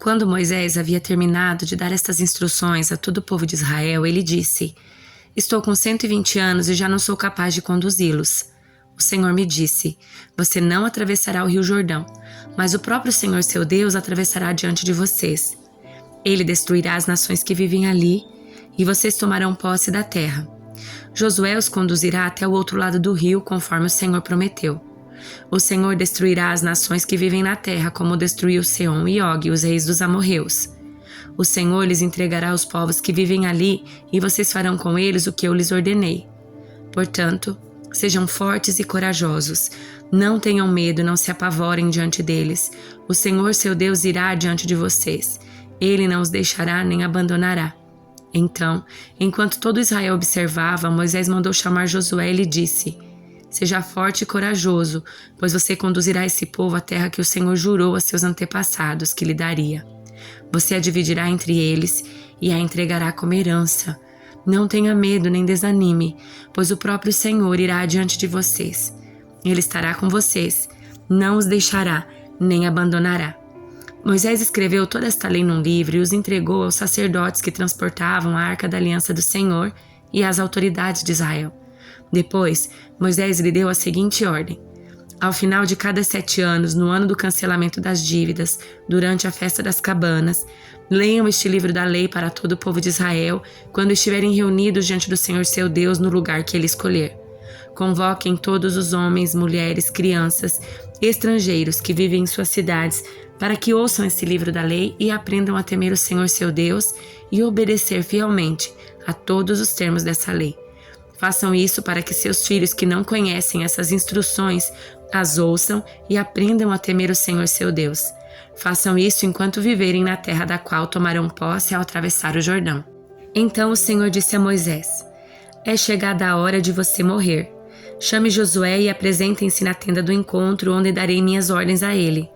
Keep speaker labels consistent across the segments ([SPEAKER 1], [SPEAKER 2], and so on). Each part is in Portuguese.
[SPEAKER 1] Quando Moisés havia terminado de dar estas instruções a todo o povo de Israel, ele disse: Estou com 120 anos e já não sou capaz de conduzi-los. O Senhor me disse: Você não atravessará o rio Jordão, mas o próprio Senhor seu Deus atravessará diante de vocês. Ele destruirá as nações que vivem ali, e vocês tomarão posse da terra. Josué os conduzirá até o outro lado do rio, conforme o Senhor prometeu. O Senhor destruirá as nações que vivem na terra, como destruiu Seom e Og, os reis dos amorreus. O Senhor lhes entregará os povos que vivem ali, e vocês farão com eles o que eu lhes ordenei. Portanto, sejam fortes e corajosos. Não tenham medo, não se apavorem diante deles. O Senhor seu Deus irá adiante de vocês. Ele não os deixará nem abandonará. Então, enquanto todo Israel observava, Moisés mandou chamar Josué e lhe disse: Seja forte e corajoso, pois você conduzirá esse povo à terra que o Senhor jurou a seus antepassados que lhe daria. Você a dividirá entre eles e a entregará como herança. Não tenha medo nem desanime, pois o próprio Senhor irá adiante de vocês. Ele estará com vocês, não os deixará nem abandonará. Moisés escreveu toda esta lei num livro e os entregou aos sacerdotes que transportavam a arca da aliança do Senhor e às autoridades de Israel. Depois, Moisés lhe deu a seguinte ordem: Ao final de cada 7 anos, no ano do cancelamento das dívidas, durante a festa das cabanas, leiam este livro da lei para todo o povo de Israel, quando estiverem reunidos diante do Senhor seu Deus no lugar que ele escolher. Convoquem todos os homens, mulheres, crianças, estrangeiros que vivem em suas cidades, para que ouçam esse livro da lei e aprendam a temer o Senhor seu Deus e obedecer fielmente a todos os termos dessa lei. Façam isso para que seus filhos que não conhecem essas instruções as ouçam e aprendam a temer o Senhor seu Deus. Façam isso enquanto viverem na terra da qual tomarão posse ao atravessar o Jordão. Então o Senhor disse a Moisés: É chegada a hora de você morrer. Chame Josué e apresentem-se na tenda do encontro, onde darei minhas ordens a ele.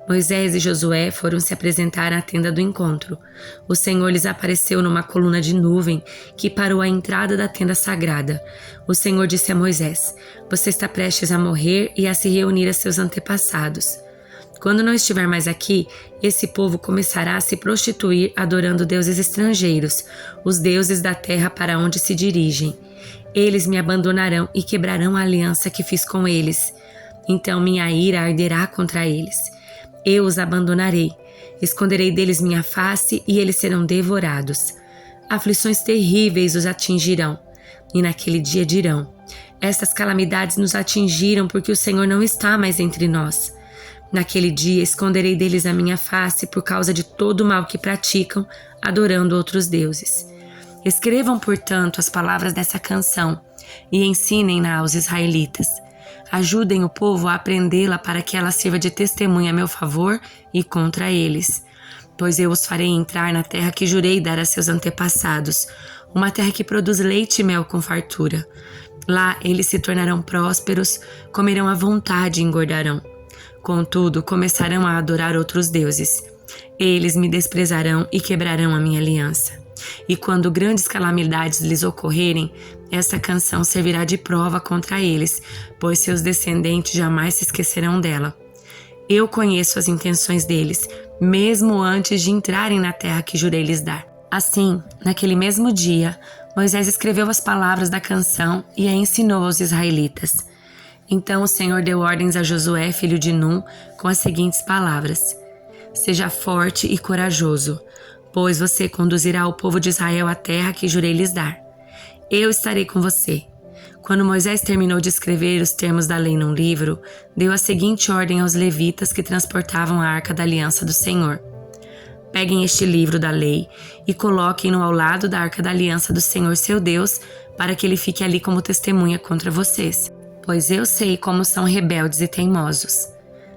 [SPEAKER 1] Moisés e Josué foram se apresentar à tenda do encontro. O Senhor lhes apareceu numa coluna de nuvem que parou à entrada da tenda sagrada. O Senhor disse a Moisés: Você está prestes a morrer e a se reunir a seus antepassados. Quando não estiver mais aqui, esse povo começará a se prostituir adorando deuses estrangeiros, os deuses da terra para onde se dirigem. Eles me abandonarão e quebrarão a aliança que fiz com eles. Então minha ira arderá contra eles. Eu os abandonarei, esconderei deles minha face e eles serão devorados. Aflições terríveis os atingirão, e naquele dia dirão: Estas calamidades nos atingiram porque o Senhor não está mais entre nós. Naquele dia esconderei deles a minha face por causa de todo o mal que praticam, adorando outros deuses. Escrevam, portanto, as palavras dessa canção e ensinem-na aos israelitas. Ajudem o povo a aprendê-la para que ela sirva de testemunha a meu favor e contra eles. Pois eu os farei entrar na terra que jurei dar a seus antepassados, uma terra que produz leite e mel com fartura. Lá eles se tornarão prósperos, comerão à vontade e engordarão. Contudo, começarão a adorar outros deuses. Eles me desprezarão e quebrarão a minha aliança. E quando grandes calamidades lhes ocorrerem, essa canção servirá de prova contra eles, pois seus descendentes jamais se esquecerão dela. Eu conheço as intenções deles, mesmo antes de entrarem na terra que jurei lhes dar. Assim, naquele mesmo dia, Moisés escreveu as palavras da canção e a ensinou aos israelitas. Então o Senhor deu ordens a Josué, filho de Num, com as seguintes palavras: Seja forte e corajoso, pois você conduzirá o povo de Israel à terra que jurei lhes dar. Eu estarei com você. Quando Moisés terminou de escrever os termos da lei num livro, deu a seguinte ordem aos levitas que transportavam a arca da aliança do Senhor: Peguem este livro da lei e coloquem-no ao lado da arca da aliança do Senhor seu Deus, para que ele fique ali como testemunha contra vocês. Pois eu sei como são rebeldes e teimosos.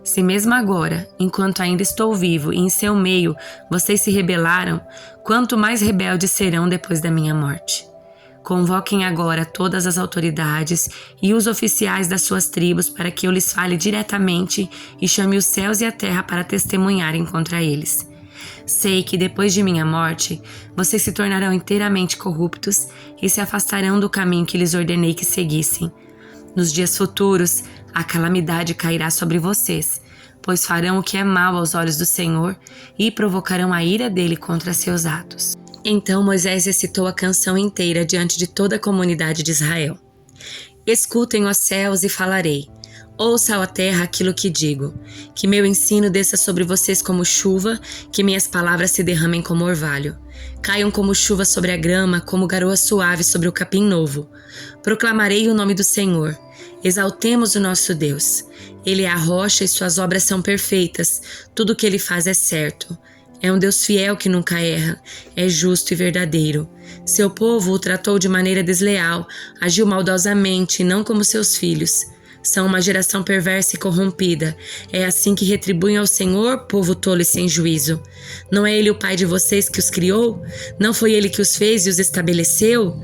[SPEAKER 1] Se mesmo agora, enquanto ainda estou vivo e em seu meio, vocês se rebelaram, quanto mais rebeldes serão depois da minha morte. Convoquem agora todas as autoridades e os oficiais das suas tribos para que eu lhes fale diretamente e chame os céus e a terra para testemunharem contra eles. Sei que depois de minha morte, vocês se tornarão inteiramente corruptos e se afastarão do caminho que lhes ordenei que seguissem. Nos dias futuros, a calamidade cairá sobre vocês. pois farão o que é mal aos olhos do Senhor e provocarão a ira dele contra seus atos. Então Moisés recitou a canção inteira diante de toda a comunidade de Israel. Escutem, ó céus, e falarei. Ouça, ó terra, aquilo que digo. Que meu ensino desça sobre vocês como chuva, que minhas palavras se derramem como orvalho. Caiam como chuva sobre a grama, como garoa suave sobre o capim novo. Proclamarei o nome do Senhor. Exaltemos o nosso Deus. Ele é a rocha e suas obras são perfeitas. Tudo o que ele faz é certo. É um Deus fiel que nunca erra. É justo e verdadeiro. Seu povo o tratou de maneira desleal, agiu maldosamente, não como seus filhos. São uma geração perversa e corrompida. É assim que retribuem ao Senhor, povo tolo e sem juízo. Não é Ele o Pai de vocês que os criou? Não foi Ele que os fez e os estabeleceu?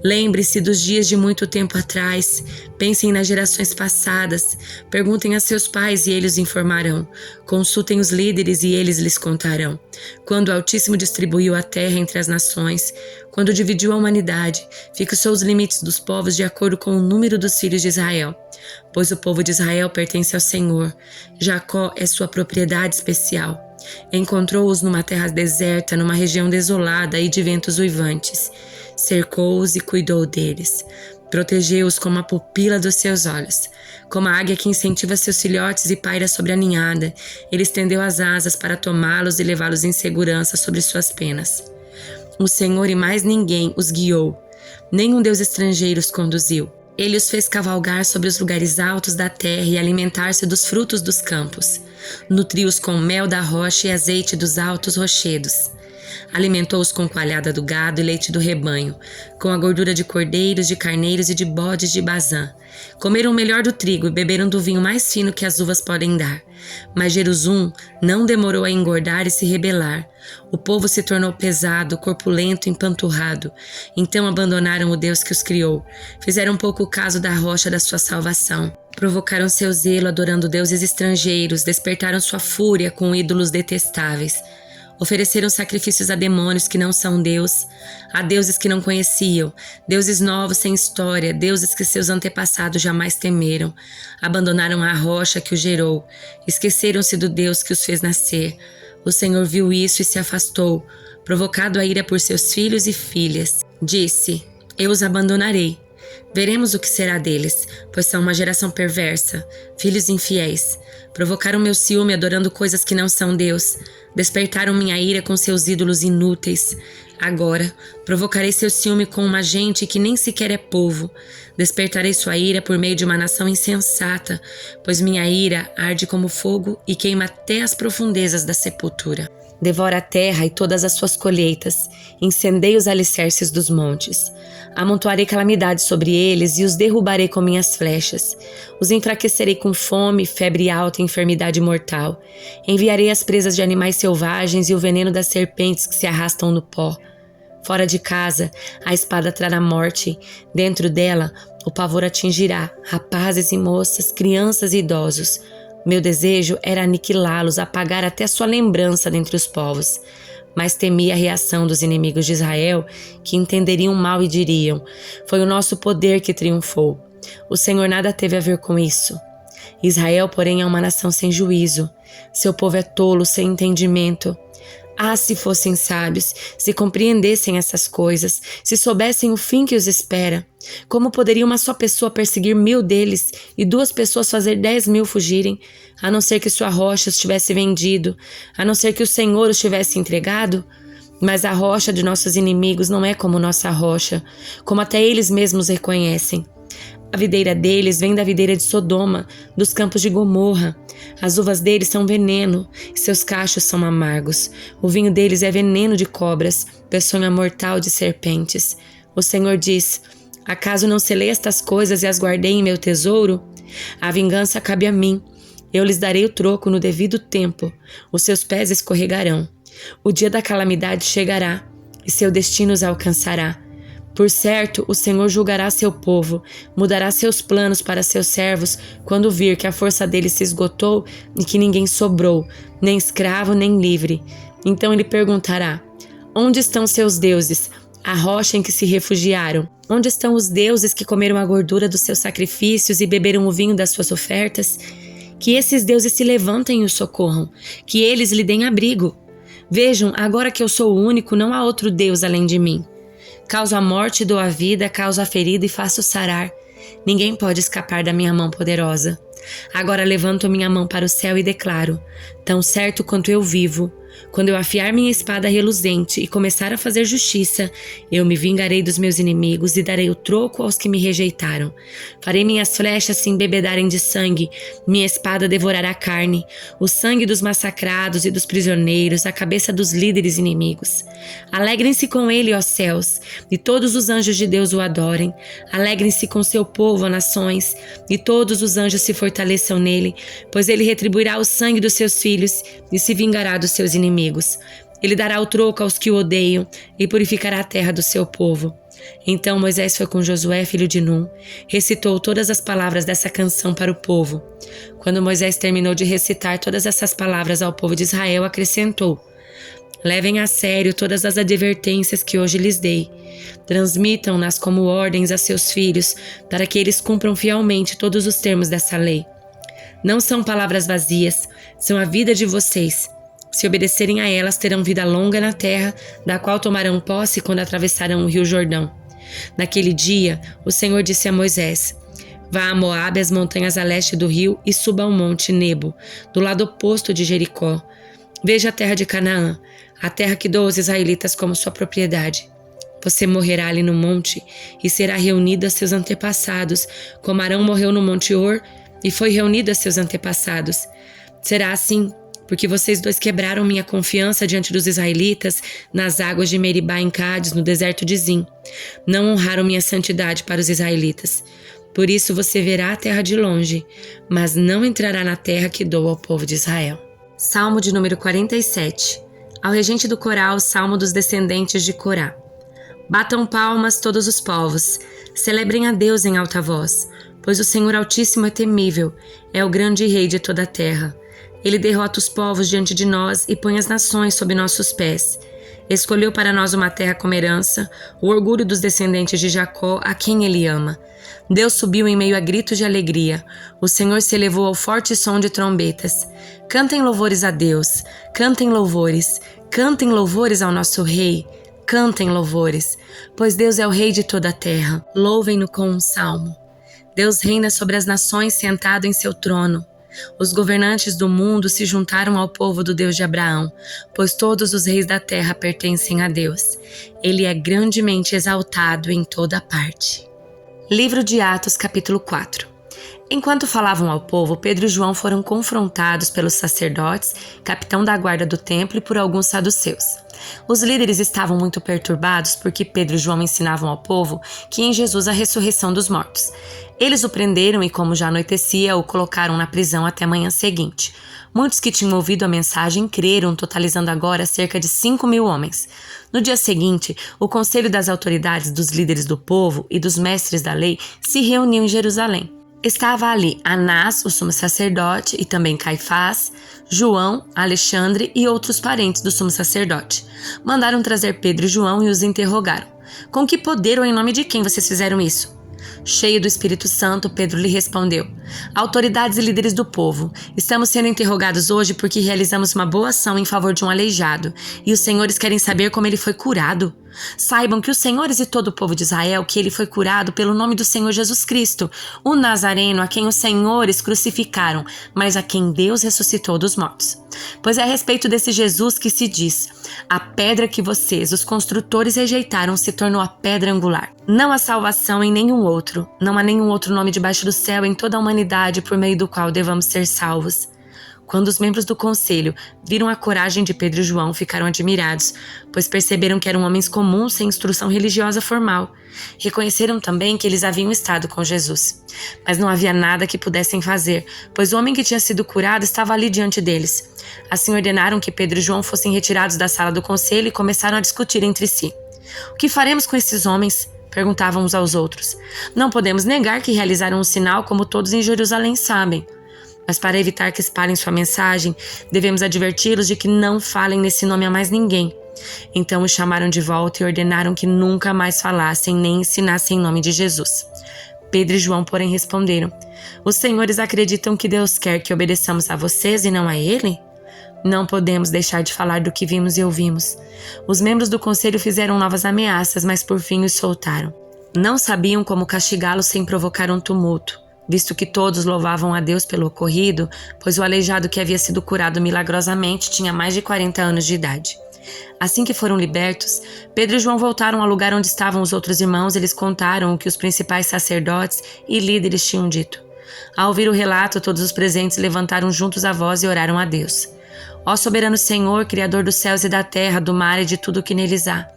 [SPEAKER 1] Lembre-se dos dias de muito tempo atrás. Pensem nas gerações passadas. Perguntem a seus pais e eles os informarão. Consultem os líderes e eles lhes contarão. Quando o Altíssimo distribuiu a terra entre as nações, quando dividiu a humanidade, fixou os limites dos povos de acordo com o número dos filhos de Israel. Pois o povo de Israel pertence ao Senhor. Jacó é sua propriedade especial. Encontrou-os numa terra deserta, numa região desolada e de ventos uivantes. Cercou-os e cuidou deles. Protegeu-os como a pupila dos seus olhos. Como a águia que incentiva seus filhotes e paira sobre a ninhada, ele estendeu as asas para tomá-los e levá-los em segurança sobre suas penas. O Senhor e mais ninguém os guiou. Nenhum deus estrangeiro os conduziu. Ele os fez cavalgar sobre os lugares altos da terra e alimentar-se dos frutos dos campos. Nutriu-os com mel da rocha e azeite dos altos rochedos. Alimentou-os com coalhada do gado e leite do rebanho, com a gordura de cordeiros, de carneiros e de bodes de Bazã. Comeram o melhor do trigo e beberam do vinho mais fino que as uvas podem dar. Mas Jerusalém não demorou a engordar e se rebelar. O povo se tornou pesado, corpulento e empanturrado. Então abandonaram o Deus que os criou. Fizeram pouco caso da rocha da sua salvação. Provocaram seu zelo adorando deuses estrangeiros, despertaram sua fúria com ídolos detestáveis. Ofereceram sacrifícios a demônios que não são Deus, a deuses que não conheciam, deuses novos sem história, deuses que seus antepassados jamais temeram. Abandonaram a rocha que os gerou, esqueceram-se do Deus que os fez nascer. O Senhor viu isso e se afastou, provocado a ira por seus filhos e filhas. Disse: Eu os abandonarei. Veremos o que será deles, pois são uma geração perversa, filhos infiéis. Provocaram meu ciúme adorando coisas que não são Deus. Despertaram minha ira com seus ídolos inúteis. Agora, provocarei seu ciúme com uma gente que nem sequer é povo. Despertarei sua ira por meio de uma nação insensata, pois minha ira arde como fogo e queima até as profundezas da sepultura. Devora a terra e todas as suas colheitas, incendei os alicerces dos montes. Amontoarei calamidades sobre eles e os derrubarei com minhas flechas. Os enfraquecerei com fome, febre alta e enfermidade mortal. Enviarei as presas de animais selvagens e o veneno das serpentes que se arrastam no pó. Fora de casa, a espada trará morte. Dentro dela, o pavor atingirá rapazes e moças, crianças e idosos. Meu desejo era aniquilá-los, apagar até sua lembrança dentre os povos. Mas temi a reação dos inimigos de Israel, que entenderiam mal e diriam: foi o nosso poder que triunfou. O Senhor nada teve a ver com isso. Israel, porém, é uma nação sem juízo. Seu povo é tolo, sem entendimento. Ah, se fossem sábios, se compreendessem essas coisas, se soubessem o fim que os espera. Como poderia uma só pessoa perseguir 1000 deles e 2 pessoas fazer 10.000 fugirem, a não ser que sua rocha os tivesse vendido, a não ser que o Senhor os tivesse entregado? Mas a rocha de nossos inimigos não é como nossa rocha, como até eles mesmos reconhecem. A videira deles vem da videira de Sodoma, dos campos de Gomorra. As uvas deles são veneno, e seus cachos são amargos. O vinho deles é veneno de cobras, peçonha mortal de serpentes. O Senhor diz: acaso não selei estas coisas e as guardei em meu tesouro? A vingança cabe a mim. Eu lhes darei o troco no devido tempo. Os seus pés escorregarão. O dia da calamidade chegará, e seu destino os alcançará. Por certo, o Senhor julgará seu povo, mudará seus planos para seus servos, quando vir que a força deles se esgotou e que ninguém sobrou, nem escravo nem livre. Então ele perguntará: onde estão seus deuses, a rocha em que se refugiaram? Onde estão os deuses que comeram a gordura dos seus sacrifícios e beberam o vinho das suas ofertas? Que esses deuses se levantem e o socorram, que eles lhe deem abrigo. Vejam, agora que eu sou o único, não há outro Deus além de mim. Causo a morte e dou a vida, causo a ferida e faço sarar. Ninguém pode escapar da minha mão poderosa. Agora levanto minha mão para o céu e declaro, tão certo quanto eu vivo, quando eu afiar minha espada reluzente e começar a fazer justiça, eu me vingarei dos meus inimigos e darei o troco aos que me rejeitaram. Farei minhas flechas se embebedarem de sangue, minha espada devorará a carne, o sangue dos massacrados e dos prisioneiros, a cabeça dos líderes inimigos. Alegrem-se com ele, ó céus, e todos os anjos de Deus o adorem. Alegrem-se com seu povo, ó nações, e todos os anjos se fortaleçam nele, pois ele retribuirá o sangue dos seus filhos e se vingará dos seus inimigos. Ele dará o troco aos que o odeiam e purificará a terra do seu povo. Então Moisés foi com Josué, filho de Num, recitou todas as palavras dessa canção para o povo. Quando Moisés terminou de recitar todas essas palavras ao povo de Israel, acrescentou: levem a sério todas as advertências que hoje lhes dei. Transmitam-nas como ordens a seus filhos, para que eles cumpram fielmente todos os termos dessa lei. Não são palavras vazias, são a vida de vocês. Se obedecerem a elas, terão vida longa na terra, da qual tomarão posse quando atravessarão o rio Jordão. Naquele dia, o Senhor disse a Moisés: vá a Moabe, as montanhas a leste do rio, e suba ao monte Nebo, do lado oposto de Jericó. Veja a terra de Canaã, a terra que dou aos israelitas como sua propriedade. Você morrerá ali no monte e será reunido a seus antepassados, como Arão morreu no monte Hor e foi reunido a seus antepassados. Será assim, porque vocês dois quebraram minha confiança diante dos israelitas nas águas de Meribá em Cádiz, no deserto de Zim. Não honraram minha santidade para os israelitas. Por isso você verá a terra de longe, mas não entrará na terra que dou ao povo de Israel. Salmo de número 47. Ao regente do coral, salmo dos descendentes de Corá. Batam palmas todos os povos, celebrem a Deus em alta voz, pois o Senhor Altíssimo é temível, é o grande rei de toda a terra. Ele derrota os povos diante de nós e põe as nações sob nossos pés. Escolheu para nós uma terra como herança, o orgulho dos descendentes de Jacó, a quem ele ama. Deus subiu em meio a gritos de alegria. O Senhor se elevou ao forte som de trombetas. Cantem louvores a Deus, cantem louvores ao nosso Rei. Cantem louvores, pois Deus é o Rei de toda a terra. Louvem-no com um salmo. Deus reina sobre as nações sentado em seu trono. Os governantes do mundo se juntaram ao povo do Deus de Abraão, pois todos os reis da terra pertencem a Deus. Ele é grandemente exaltado em toda parte. Livro de Atos, capítulo 4. Enquanto falavam ao povo, Pedro e João foram confrontados pelos sacerdotes, capitão da guarda do templo e por alguns saduceus. Os líderes estavam muito perturbados porque Pedro e João ensinavam ao povo que em Jesus há a ressurreição dos mortos. Eles o prenderam e, como já anoitecia, o colocaram na prisão até a manhã seguinte. Muitos que tinham ouvido a mensagem creram, totalizando agora cerca de 5.000 homens. No dia seguinte, o conselho das autoridades, dos líderes do povo e dos mestres da lei se reuniu em Jerusalém. Estava ali Anás, o sumo sacerdote, e também Caifás, João, Alexandre e outros parentes do sumo sacerdote. Mandaram trazer Pedro e João e os interrogaram. Com que poder ou em nome de quem vocês fizeram isso? Cheio do Espírito Santo, Pedro lhe respondeu: autoridades e líderes do povo, estamos sendo interrogados hoje porque realizamos uma boa ação em favor de um aleijado, e os senhores querem saber como ele foi curado? Saibam que os senhores e todo o povo de Israel que ele foi curado pelo nome do Senhor Jesus Cristo, o Nazareno, a quem os senhores crucificaram, mas a quem Deus ressuscitou dos mortos. Pois é a respeito desse Jesus que se diz: a pedra que vocês, os construtores, rejeitaram se tornou a pedra angular. Não há salvação em nenhum outro, não há nenhum outro nome debaixo do céu em toda a humanidade por meio do qual devamos ser salvos. Quando os membros do conselho viram a coragem de Pedro e João, ficaram admirados, pois perceberam que eram homens comuns sem instrução religiosa formal. Reconheceram também que eles haviam estado com Jesus. Mas não havia nada que pudessem fazer, pois o homem que tinha sido curado estava ali diante deles. Assim ordenaram que Pedro e João fossem retirados da sala do conselho e começaram a discutir entre si. O que faremos com esses homens? Perguntavam uns aos outros. Não podemos negar que realizaram um sinal como todos em Jerusalém sabem. Mas para evitar que espalhem sua mensagem, devemos adverti-los de que não falem nesse nome a mais ninguém. Então os chamaram de volta e ordenaram que nunca mais falassem nem ensinassem em nome de Jesus. Pedro e João, porém, responderam: Os senhores acreditam que Deus quer que obedeçamos a vocês e não a Ele? Não podemos deixar de falar do que vimos e ouvimos. Os membros do conselho fizeram novas ameaças, mas por fim os soltaram. Não sabiam como castigá-los sem provocar um tumulto, visto que todos louvavam a Deus pelo ocorrido, pois o aleijado que havia sido curado milagrosamente tinha mais de 40 anos de idade. Assim que foram libertos, Pedro e João voltaram ao lugar onde estavam os outros irmãos e lhes contaram o que os principais sacerdotes e líderes tinham dito. Ao ouvir o relato, todos os presentes levantaram juntos a voz e oraram a Deus. Ó soberano Senhor, Criador dos céus e da terra, do mar e de tudo o que neles há,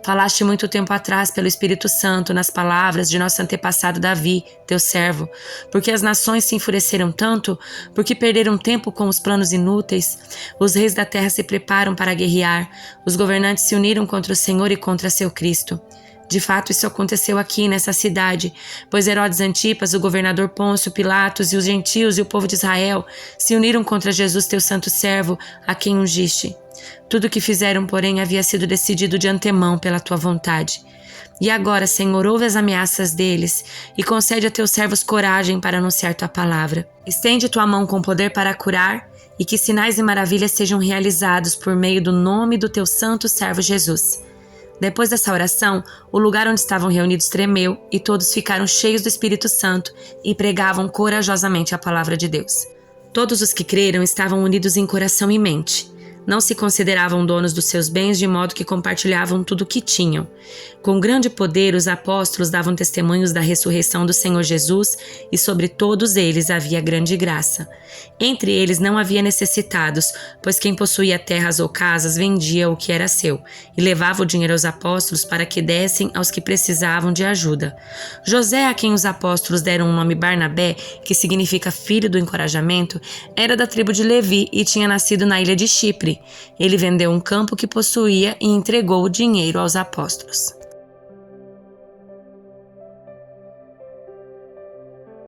[SPEAKER 1] falaste muito tempo atrás pelo Espírito Santo nas palavras de nosso antepassado Davi, teu servo, porque as nações se enfureceram tanto, porque perderam tempo com os planos inúteis. Os reis da terra se preparam para guerrear, os governantes se uniram contra o Senhor e contra seu Cristo. De fato, isso aconteceu aqui nessa cidade, pois Herodes Antipas, o governador Pôncio Pilatos e os gentios e o povo de Israel se uniram contra Jesus, teu santo servo, a quem ungiste. Tudo o que fizeram, porém, havia sido decidido de antemão pela tua vontade. E agora, Senhor, ouve as ameaças deles e concede a teus servos coragem para anunciar tua palavra. Estende tua mão com poder para curar e que sinais e maravilhas sejam realizados por meio do nome do teu santo servo Jesus. Depois dessa oração, o lugar onde estavam reunidos tremeu e todos ficaram cheios do Espírito Santo e pregavam corajosamente a palavra de Deus. Todos os que creram estavam unidos em coração e mente. Não se consideravam donos dos seus bens, de modo que compartilhavam tudo o que tinham. Com grande poder, os apóstolos davam testemunhos da ressurreição do Senhor Jesus e sobre todos eles havia grande graça. Entre eles não havia necessitados, pois quem possuía terras ou casas vendia o que era seu e levava o dinheiro aos apóstolos para que dessem aos que precisavam de ajuda. José, a quem os apóstolos deram o nome Barnabé, que significa filho do encorajamento, era da tribo de Levi e tinha nascido na ilha de Chipre. Ele vendeu um campo que possuía e entregou o dinheiro aos apóstolos.